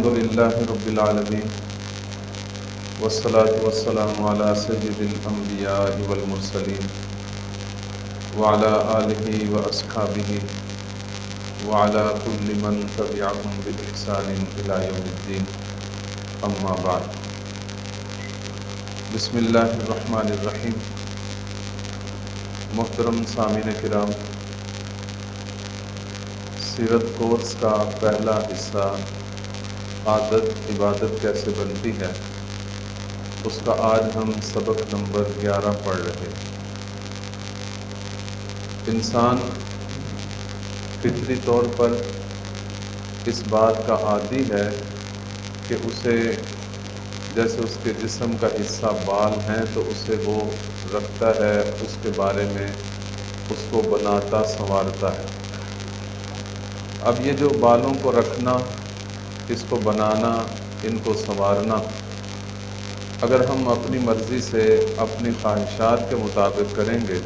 الحمدللہ رب العالمین والصلاة والسلام علی سید الانبیاء والمرسلین وعلی آلہ واصحابہ وعلی کل من تبعہم بإحسان الی یوم الدین، اما بعد۔ بسم اللہ الرحمن الرحیم۔ محترم سامعین کرام، سیرت کورس کا پہلا حصہ عادت عبادت کیسے بنتی ہے، اس کا آج ہم سبق نمبر 11 پڑھ رہے ہیں۔ انسان فطری طور پر اس بات کا عادی ہے کہ اسے جیسے اس کے جسم کا حصہ بال ہیں تو اسے وہ رکھتا ہے، اس کے بارے میں اس کو بناتا سنوارتا ہے۔ اب یہ جو بالوں کو رکھنا، اس کو بنانا، ان کو سنوارنا، اگر ہم اپنی مرضی سے اپنی خواہشات کے مطابق کریں گے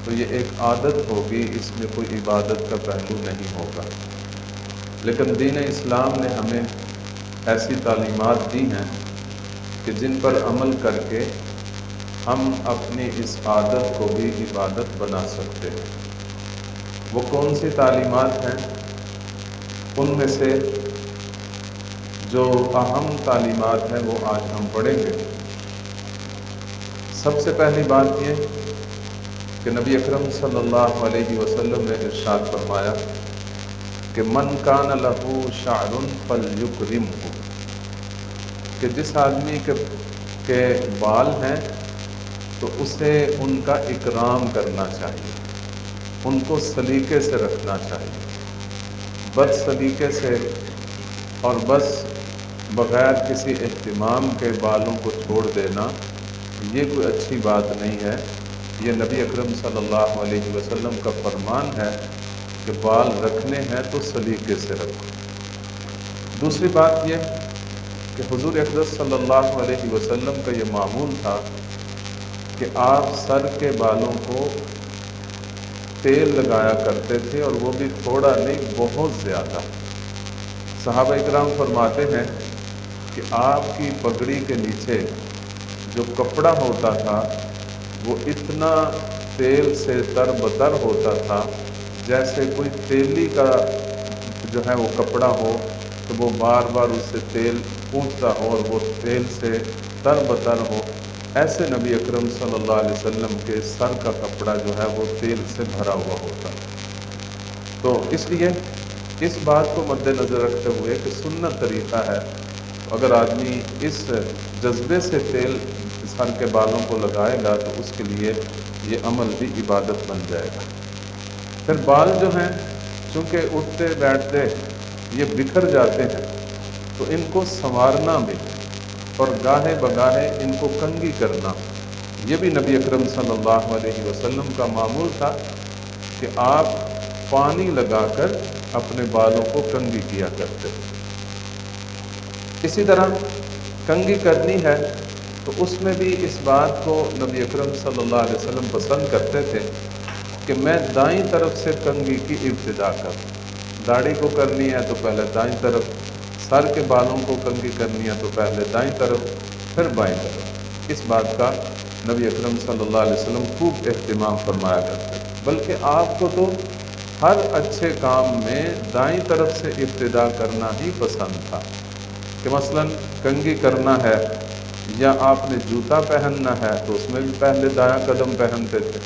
تو یہ ایک عادت ہوگی، اس میں کوئی عبادت کا پہلو نہیں ہوگا۔ لیکن دین اسلام نے ہمیں ایسی تعلیمات دی ہیں کہ جن پر عمل کر کے ہم اپنی اس عادت کو بھی عبادت بنا سکتے ہیں۔ وہ کون سی تعلیمات ہیں؟ ان میں سے جو اہم تعلیمات ہیں وہ آج ہم پڑھیں گے۔ سب سے پہلی بات یہ کہ نبی اکرم صلی اللہ علیہ وسلم نے ارشاد فرمایا کہ من کان لہ شعر فلیکرمہ، کہ جس آدمی کے بال ہیں تو اسے ان کا اکرام کرنا چاہیے، ان کو سلیقے سے رکھنا چاہیے۔ بد سلیقے سے اور بس بغیر کسی اہتمام کے بالوں کو چھوڑ دینا یہ کوئی اچھی بات نہیں ہے۔ یہ نبی اکرم صلی اللہ علیہ وسلم کا فرمان ہے کہ بال رکھنے ہیں تو سلیقے سے رکھو۔ دوسری بات یہ کہ حضور اقدس صلی اللہ علیہ وسلم کا یہ معمول تھا کہ آپ سر کے بالوں کو تیل لگایا کرتے تھے، اور وہ بھی تھوڑا نہیں، بہت زیادہ۔ صحابہ اکرام فرماتے ہیں کہ آپ کی پگڑی کے نیچے جو کپڑا ہوتا تھا وہ اتنا تیل سے تر بتر ہوتا تھا جیسے کوئی تیلی کا جو ہے وہ کپڑا ہو تو وہ بار بار اس سے تیل پونچھتا ہو اور وہ تیل سے تر بتر ہو۔ ایسے نبی اکرم صلی اللہ علیہ وسلم کے سر کا کپڑا جو ہے وہ تیل سے بھرا ہوا ہوتا۔ تو اس لیے اس بات کو مد نظر رکھتے ہوئے کہ سنت طریقہ ہے، اگر آدمی اس جذبے سے تیل سر کے بالوں کو لگائے گا تو اس کے لیے یہ عمل بھی عبادت بن جائے گا۔ پھر بال جو ہیں چونکہ اٹھتے بیٹھتے یہ بکھر جاتے ہیں تو ان کو سنوارنا بھی اور گاہے بگاہے ان کو کنگھی کرنا، یہ بھی نبی اکرم صلی اللہ علیہ وسلم کا معمول تھا کہ آپ پانی لگا کر اپنے بالوں کو کنگھی کیا کرتے۔ اسی طرح کنگھی کرنی ہے تو اس میں بھی اس بات کو نبی اکرم صلی اللہ علیہ وسلم پسند کرتے تھے کہ میں دائیں طرف سے کنگھی کی ابتدا کروں۔ داڑھی کو کرنی ہے تو پہلے دائیں طرف، سر کے بالوں کو کنگھی کرنی ہے تو پہلے دائیں طرف پھر بائیں طرف۔ اس بات کا نبی اکرم صلی اللہ علیہ وسلم خوب اہتمام فرمایا کرتے، بلکہ آپ کو تو ہر اچھے کام میں دائیں طرف سے ابتدا کرنا ہی پسند تھا، کہ مثلا کنگھی کرنا ہے یا آپ نے جوتا پہننا ہے تو اس میں بھی پہلے دایاں قدم پہنتے تھے،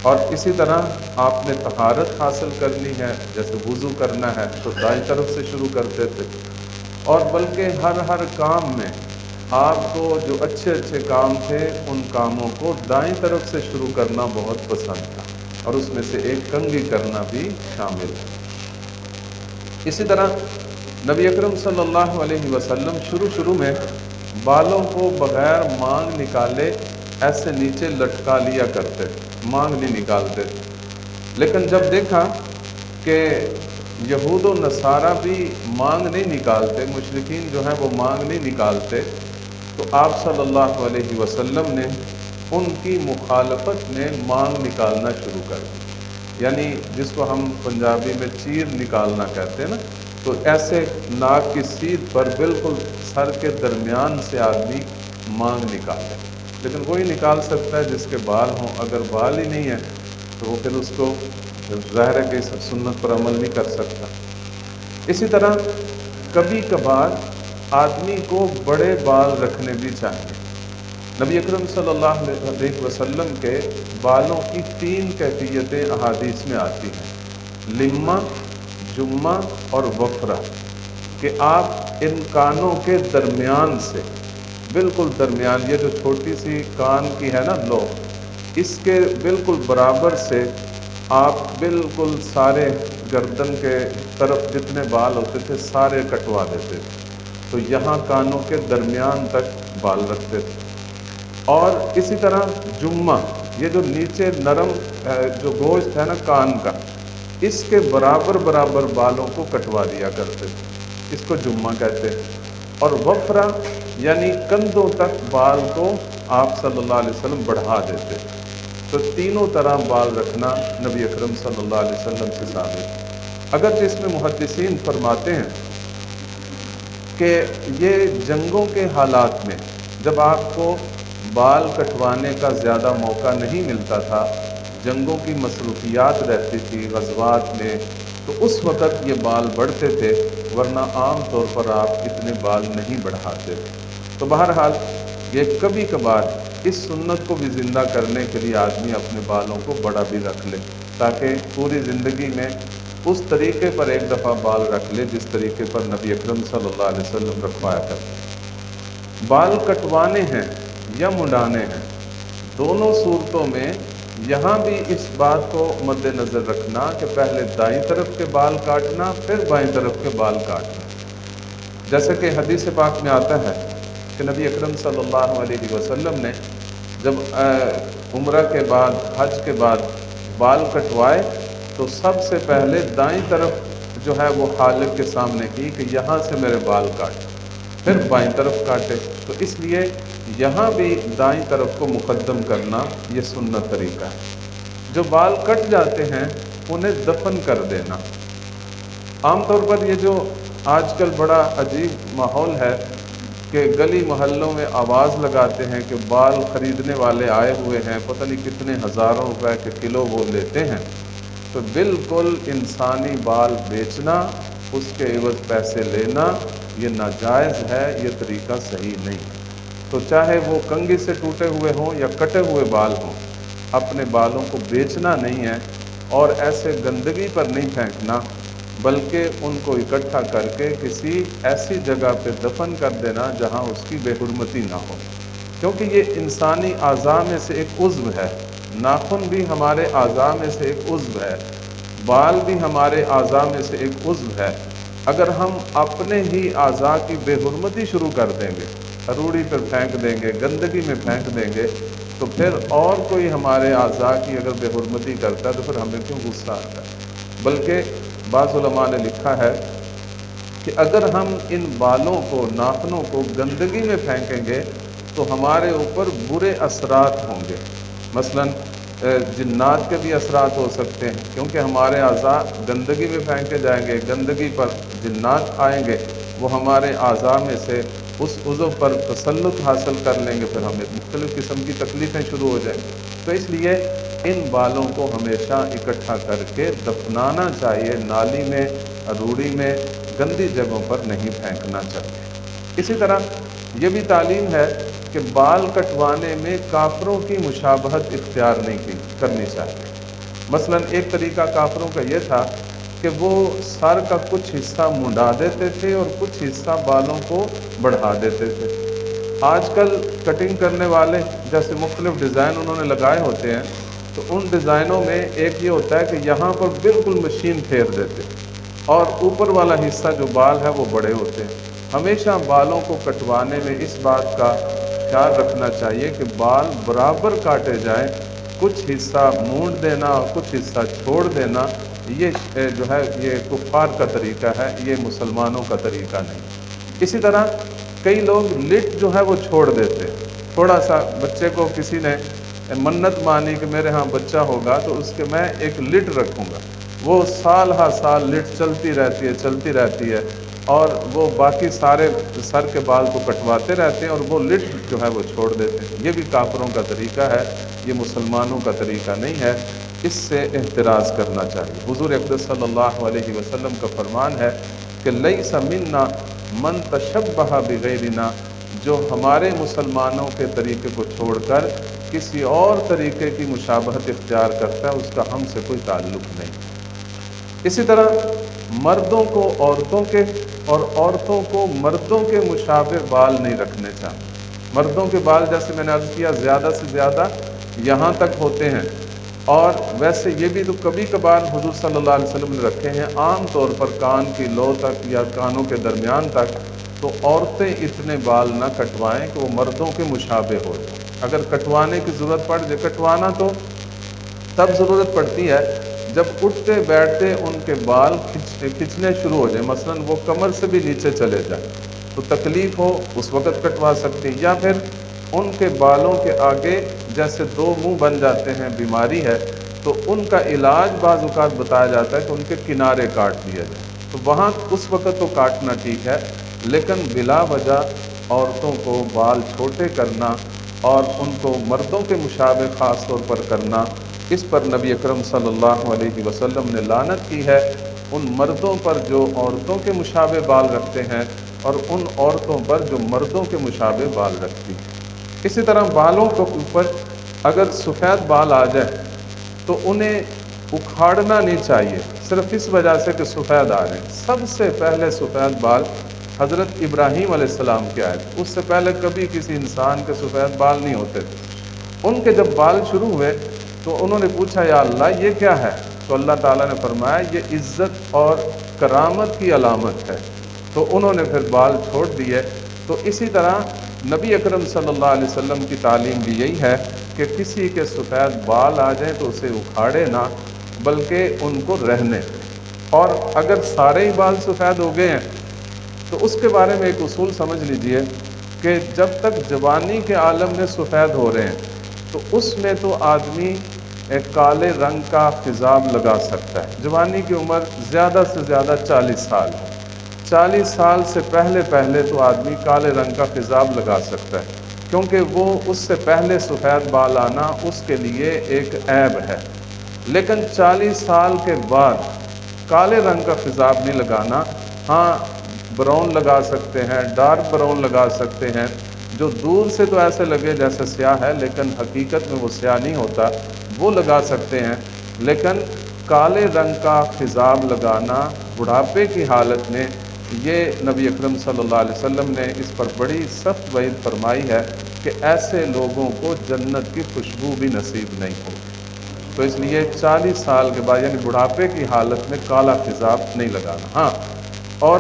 اور اسی طرح آپ نے طہارت حاصل کرنی ہے، جیسے وضو کرنا ہے تو دائیں طرف سے شروع کرتے تھے، اور بلکہ ہر کام میں آپ کو جو اچھے کام تھے ان کاموں کو دائیں طرف سے شروع کرنا بہت پسند تھا، اور اس میں سے ایک کنگھی کرنا بھی شامل ہے۔ اسی طرح نبی اکرم صلی اللہ علیہ وسلم شروع میں بالوں کو بغیر مانگ نکالے ایسے نیچے لٹکا لیا کرتے، مانگ نہیں نکالتے تھے۔ لیکن جب دیکھا کہ یہود و نصارہ بھی مانگ نہیں نکالتے، مشرکین جو ہیں وہ مانگ نہیں نکالتے، تو آپ صلی اللہ علیہ وسلم نے ان کی مخالفت میں مانگ نکالنا شروع کر دی، یعنی جس کو ہم پنجابی میں چیر نکالنا کہتے ہیں نا، تو ایسے ناک کی سیدھ پر بالکل سر کے درمیان سے آدمی مانگ نکالے، لیکن وہی نکال سکتا ہے جس کے بال ہوں، اگر بال ہی نہیں ہے تو وہ پھر اس کو ظاہر ہے کہ سنت پر عمل نہیں کر سکتا۔ اسی طرح کبھی کبھار آدمی کو بڑے بال رکھنے بھی چاہیے۔ نبی اکرم صلی اللہ علیہ وسلم کے بالوں کی 3 کیفیتیں احادیث میں آتی ہیں، لمہ، جمہ اور وفرہ، کہ آپ ان کانوں کے درمیان سے بالکل درمیان، یہ جو چھوٹی سی کان کی ہے نا لو، اس کے بالکل برابر سے آپ بالکل سارے گردن کے طرف جتنے بال ہوتے تھے سارے کٹوا دیتے تھے، تو یہاں کانوں کے درمیان تک بال رکھتے تھے۔ اور اسی طرح جمہ، یہ جو نیچے نرم جو گوشت ہے نا کان کا، اس کے برابر برابر بالوں کو کٹوا دیا کرتے تھے، اس کو جمہ کہتے ہیں۔ اور وفرہ یعنی کندھوں تک بال کو آپ صلی اللہ علیہ وسلم بڑھا دیتے تھے۔ تو تینوں طرح بال رکھنا نبی اکرم صلی اللہ علیہ وسلم سے ثابت ہے۔ اگرچہ اس میں محدثین فرماتے ہیں کہ یہ جنگوں کے حالات میں جب آپ کو بال کٹوانے کا زیادہ موقع نہیں ملتا تھا، جنگوں کی مصروفیات رہتی تھی غزوات میں، تو اس وقت یہ بال بڑھتے تھے، ورنہ عام طور پر آپ اتنے بال نہیں بڑھاتے تھے۔ تو بہرحال یہ کبھی کبھار اس سنت کو بھی زندہ کرنے کے لیے آدمی اپنے بالوں کو بڑا بھی رکھ لے، تاکہ پوری زندگی میں اس طریقے پر ایک دفعہ بال رکھ لے جس طریقے پر نبی اکرم صلی اللہ علیہ وسلم رکھوایا کرتے۔ بال کٹوانے ہیں یا منڈانے ہیں، دونوں صورتوں میں یہاں بھی اس بات کو مد نظر رکھنا کہ پہلے دائیں طرف کے بال کاٹنا، پھر بائیں طرف کے بال کاٹنا۔ جیسا کہ حدیث پاک میں آتا ہے کہ نبی اکرم صلی اللہ علیہ وسلم نے جب عمرہ کے بعد حج کے بعد بال کٹوائے تو سب سے پہلے دائیں طرف جو ہے وہ حالق کے سامنے کی کہ یہاں سے میرے بال کاٹے، پھر بائیں طرف کاٹے۔ تو اس لیے یہاں بھی دائیں طرف کو مقدم کرنا یہ سنت طریقہ ہے۔ جو بال کٹ جاتے ہیں انہیں دفن کر دینا۔ عام طور پر یہ جو آج کل بڑا عجیب ماحول ہے کہ گلی محلوں میں آواز لگاتے ہیں کہ بال خریدنے والے آئے ہوئے ہیں، پتہ نہیں کتنے ہزاروں روپے کے کلو وہ لیتے ہیں، تو بالکل انسانی بال بیچنا، اس کے عوض پیسے لینا، یہ ناجائز ہے، یہ طریقہ صحیح نہیں۔ تو چاہے وہ کنگھی سے ٹوٹے ہوئے ہوں یا کٹے ہوئے بال ہوں، اپنے بالوں کو بیچنا نہیں ہے، اور ایسے گندگی پر نہیں پھینکنا، بلکہ ان کو اکٹھا کر کے کسی ایسی جگہ پہ دفن کر دینا جہاں اس کی بے حرمتی نہ ہو، کیونکہ یہ انسانی اعضاء میں سے ایک عضو ہے۔ ناخن بھی ہمارے اعضاء میں سے ایک عضو ہے، بال بھی ہمارے اعضاء میں سے ایک عضو ہے۔ اگر ہم اپنے ہی اعضاء کی بے حرمتی شروع کر دیں گے، روڑی پر پھینک دیں گے، گندگی میں پھینک دیں گے، تو پھر اور کوئی ہمارے اعضاء کی اگر بے حرمتی کرتا ہے تو پھر ہمیں کیوں غصہ آتا ہے؟ بلکہ بعض علماء نے لکھا ہے کہ اگر ہم ان بالوں کو، ناخنوں کو گندگی میں پھینکیں گے تو ہمارے اوپر برے اثرات ہوں گے۔ مثلا جنات کے بھی اثرات ہو سکتے ہیں، کیونکہ ہمارے اعضاء گندگی میں پھینکے جائیں گے، گندگی پر جنات آئیں گے، وہ ہمارے اعضاء میں سے اس عضو پر تسلط حاصل کر لیں گے، پھر ہمیں مختلف قسم کی تکلیفیں شروع ہو جائیں گی۔ تو اس لیے ان بالوں کو ہمیشہ اکٹھا کر کے دفنانا چاہیے، نالی میں، روڑی میں، گندی جگہوں پر نہیں پھینکنا چاہیے۔ اسی طرح یہ بھی تعلیم ہے کہ بال کٹوانے میں کافروں کی مشابہت اختیار نہیں کرنی چاہیے۔ مثلا ایک طریقہ کافروں کا یہ تھا کہ وہ سر کا کچھ حصہ منڈا دیتے تھے اور کچھ حصہ بالوں کو بڑھا دیتے تھے۔ آج کل کٹنگ کرنے والے جیسے مختلف ڈیزائن انہوں نے لگائے ہوتے ہیں، تو ان ڈیزائنوں میں ایک یہ ہوتا ہے کہ یہاں پر بالکل مشین پھیر دیتے اور اوپر والا حصہ جو بال ہے وہ بڑے ہوتے ہیں۔ ہمیشہ بالوں کو کٹوانے میں اس بات کا خیال رکھنا چاہیے کہ بال برابر کاٹے جائیں، کچھ حصہ مونڈ دینا اور کچھ حصہ چھوڑ دینا، یہ جو ہے یہ کفار کا طریقہ ہے، یہ مسلمانوں کا طریقہ نہیں۔ اسی طرح کئی لوگ لٹ جو ہے وہ چھوڑ دیتے، تھوڑا سا بچے کو کسی نے منت مانی کہ میرے ہاں بچہ ہوگا تو اس کے میں ایک لٹ رکھوں گا، وہ سال ہا سال لٹ چلتی رہتی ہے اور وہ باقی سارے سر کے بال کو کٹواتے رہتے ہیں اور وہ لٹ جو ہے وہ چھوڑ دیتے ہیں۔ یہ بھی کافروں کا طریقہ ہے، یہ مسلمانوں کا طریقہ نہیں ہے، اس سے احتراز کرنا چاہیے۔ حضور اقدس صلی اللہ علیہ وسلم کا فرمان ہے کہ لیس منا من تشبہ بغیرنا، جو ہمارے مسلمانوں کے طریقے کو چھوڑ کر کسی اور طریقے کی مشابہت اختیار کرتا ہے، اس کا ہم سے کوئی تعلق نہیں۔ اسی طرح مردوں کو عورتوں کے اور عورتوں کو مردوں کے مشابہ بال نہیں رکھنے چاہیے۔ مردوں کے بال جیسے میں نے عرض کیا زیادہ سے زیادہ یہاں تک ہوتے ہیں، اور ویسے یہ بھی تو کبھی کبھار حضور صلی اللہ علیہ وسلم نے رکھے ہیں، عام طور پر کان کی لو تک یا کانوں کے درمیان تک۔ تو عورتیں اتنے بال نہ کٹوائیں کہ وہ مردوں کے مشابہ ہو جائیں۔ اگر کٹوانے کی ضرورت پڑ جائے، کٹوانا تو تب ضرورت پڑتی ہے جب اٹھتے بیٹھتے ان کے بال کھچنے شروع ہو جائیں، مثلا وہ کمر سے بھی نیچے چلے جائیں تو تکلیف ہو، اس وقت کٹوا سکتی ہیں۔ یا پھر ان کے بالوں کے آگے جیسے دو منہ بن جاتے ہیں، بیماری ہے، تو ان کا علاج بعض اوقات بتایا جاتا ہے کہ ان کے کنارے کاٹ دیا جائے، تو وہاں اس وقت تو کاٹنا ٹھیک ہے، لیکن بلا وجہ عورتوں کو بال چھوٹے کرنا اور ان کو مردوں کے مشابہ خاص طور پر کرنا، اس پر نبی اکرم صلی اللہ علیہ وسلم نے لعنت کی ہے، ان مردوں پر جو عورتوں کے مشابہ بال رکھتے ہیں اور ان عورتوں پر جو مردوں کے مشابہ بال رکھتی ہیں۔ اسی طرح بالوں کے اوپر اگر سفید بال آ جائے تو انہیں اکھاڑنا نہیں چاہیے صرف اس وجہ سے کہ سفید آ رہے ہیں۔ سب سے پہلے سفید بال حضرت ابراہیم علیہ السلام کے آئے تھے، اس سے پہلے کبھی کسی انسان کے سفید بال نہیں ہوتے تھے۔ ان کے جب بال شروع ہوئے تو انہوں نے پوچھا یا اللہ یہ کیا ہے؟ تو اللہ تعالیٰ نے فرمایا یہ عزت اور کرامت کی علامت ہے، تو انہوں نے پھر بال چھوڑ دیے۔ تو اسی طرح نبی اکرم صلی اللہ علیہ وسلم کی تعلیم بھی یہی ہے کہ کسی کے سفید بال آ جائیں تو اسے اکھاڑے نہ، بلکہ ان کو رہنے دیں۔ اور اگر سارے ہی بال سفید ہو گئے ہیں تو اس کے بارے میں ایک اصول سمجھ لیجئے کہ جب تک جوانی کے عالم میں سفید ہو رہے ہیں تو اس میں تو آدمی ایک کالے رنگ کا خضاب لگا سکتا ہے۔ جوانی کی عمر زیادہ سے زیادہ 40 سال ہے، 40 سال سے پہلے تو آدمی کالے رنگ کا خضاب لگا سکتا ہے، کیونکہ وہ اس سے پہلے سفید بال آنا اس کے لیے ایک عیب ہے۔ لیکن 40 سال کے بعد کالے رنگ کا خضاب نہیں لگانا، ہاں براؤن لگا سکتے ہیں، ڈارک براؤن لگا سکتے ہیں، جو دور سے تو ایسے لگے جیسے سیاہ ہے لیکن حقیقت میں وہ سیاہ نہیں ہوتا، وہ لگا سکتے ہیں۔ لیکن کالے رنگ کا خضاب لگانا بڑھاپے کی حالت میں، یہ نبی اکرم صلی اللہ علیہ وسلم نے اس پر بڑی سخت وعید فرمائی ہے کہ ایسے لوگوں کو جنت کی خوشبو بھی نصیب نہیں ہوگی۔ تو اس لیے 40 سال کے بعد یعنی بڑھاپے کی حالت میں کالا خضاب نہیں لگانا۔ ہاں اور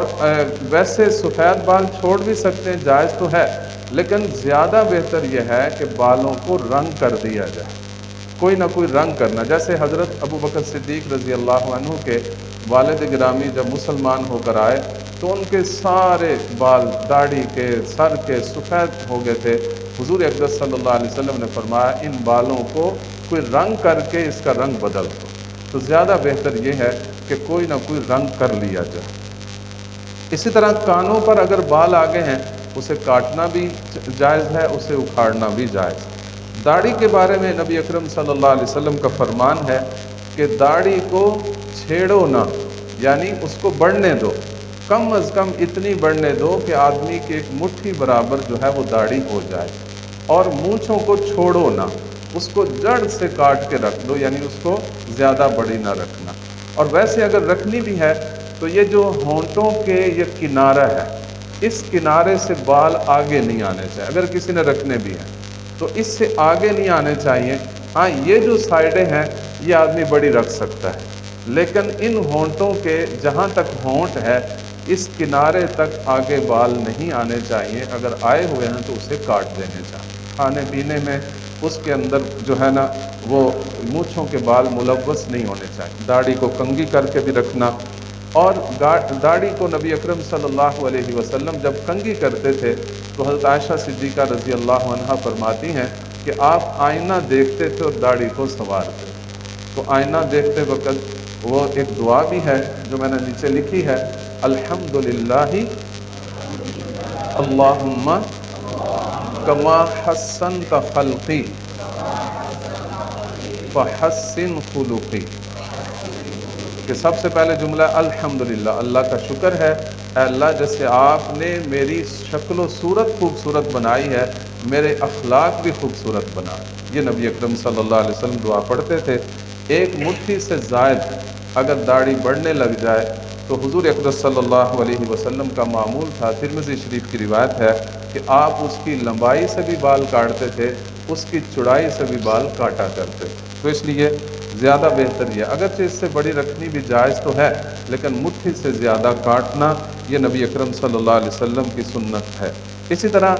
ویسے سفید بال چھوڑ بھی سکتے ہیں، جائز تو ہے، لیکن زیادہ بہتر یہ ہے کہ بالوں کو رنگ کر دیا جائے، کوئی نہ کوئی رنگ کرنا۔ جیسے حضرت ابو بکر صدیق رضی اللہ عنہ کے والد گرامی جب مسلمان ہو کر آئے تو ان کے سارے بال داڑھی کے سر کے سفید ہو گئے تھے۔ حضور اقدس صلی اللہ علیہ وسلم نے فرمایا ان بالوں کو کوئی رنگ کر کے اس کا رنگ بدل دو۔ تو زیادہ بہتر یہ ہے کہ کوئی نہ کوئی رنگ کر لیا جائے۔ اسی طرح کانوں پر اگر بال آگے ہیں اسے کاٹنا بھی جائز ہے، اسے اکھاڑنا بھی جائز ہے۔ داڑھی کے بارے میں نبی اکرم صلی اللہ علیہ وسلم کا فرمان ہے کہ داڑھی کو چھیڑو نہ، یعنی اس کو بڑھنے دو، کم از کم اتنی بڑھنے دو کہ آدمی کے ایک مٹھی برابر جو ہے وہ داڑھی ہو جائے، اور مونچھوں کو چھوڑو نہ، اس کو جڑ سے کاٹ کے رکھ دو، یعنی اس کو زیادہ بڑی نہ رکھنا۔ اور ویسے اگر رکھنی بھی ہے تو یہ جو ہونٹوں کے یہ کنارہ ہے، اس کنارے سے بال آگے نہیں آنے چاہیے۔ اگر کسی نے رکھنے بھی ہیں تو اس سے آگے نہیں آنے چاہیے۔ ہاں یہ جو سائڈیں ہیں یہ آدمی بڑی رکھ سکتا ہے، لیکن ان ہونٹوں کے جہاں تک ہونٹ ہے اس کنارے تک آگے بال نہیں آنے چاہیے۔ اگر آئے ہوئے ہیں تو اسے کاٹ دینے چاہیے۔ کھانے پینے میں اس کے اندر جو ہے نا وہ مونچھوں کے بال ملوث نہیں ہونے چاہیے۔ داڑھی کو کنگھی کر کے بھی رکھنا، اور داڑھی کو نبی اکرم صلی اللہ علیہ وسلم جب کنگھی کرتے تھے تو حضرت عائشہ صدیقہ رضی اللہ عنہا فرماتی ہیں کہ آپ آئینہ دیکھتے تھے اور داڑھی کو سنوارتے۔ تو آئینہ دیکھتے وقت وہ ایک دعا بھی ہے جو میں نے نیچے لکھی ہے، الحمدللہ اللہم کما حسنت خلقی فحسن خلقی، کہ سب سے پہلے جملہ الحمدللہ، اللہ کا شکر ہے، اے اللہ جیسے آپ نے میری شکل و صورت خوبصورت بنائی ہے، میرے اخلاق بھی خوبصورت بنا۔ یہ نبی اکرم صلی اللہ علیہ وسلم دعا پڑھتے تھے۔ ایک مٹھی سے زائد اگر داڑھی بڑھنے لگ جائے تو حضور اکرم صلی اللہ علیہ وسلم کا معمول تھا، ترمذی شریف کی روایت ہے کہ آپ اس کی لمبائی سے بھی بال کاٹتے تھے، اس کی چوڑائی سے بھی بال کاٹا کرتے تھے۔ تو اس لیے زیادہ بہتر یہ، اگرچہ اس سے بڑی رکھنی بھی جائز تو ہے، لیکن مٹھی سے زیادہ کاٹنا یہ نبی اکرم صلی اللہ علیہ وسلم کی سنت ہے۔ اسی طرح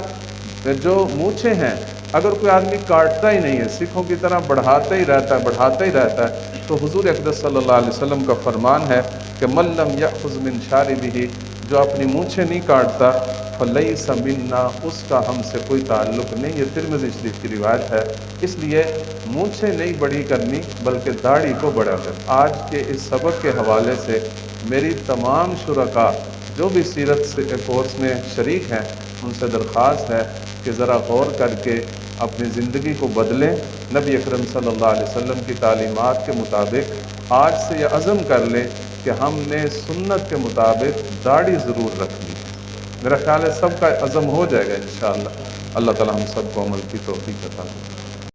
جو مونچھیں ہیں، اگر کوئی آدمی کاٹتا ہی نہیں ہے، سکھوں کی طرح بڑھاتا ہی رہتا ہے، تو حضور اقدس صلی اللہ علیہ وسلم کا فرمان ہے کہ من لم یأخذ من شاربہ، جو اپنی مونچھیں نہیں کاٹتا، فلیس منا، اس کا ہم سے کوئی تعلق نہیں۔ یہ ترمذی شریف کی روایت ہے۔ اس لیے مونچھیں نہیں بڑی کرنی بلکہ داڑھی کو بڑا کر۔ آج کے اس سبق کے حوالے سے میری تمام شرکاء جو بھی سیرت سے کورس میں شریک ہیں، ان سے درخواست ہے کہ ذرا غور کر کے اپنی زندگی کو بدلیں، نبی اکرم صلی اللہ علیہ وسلم کی تعلیمات کے مطابق آج سے یہ عزم کر لیں کہ ہم نے سنت کے مطابق داڑھی ضرور رکھنی ہے۔ میرا خیال ہے سب کا عزم ہو جائے گا انشاءاللہ۔ اللہ تعالی ہم سب کو عمل کی توفیق عطا فرمائے۔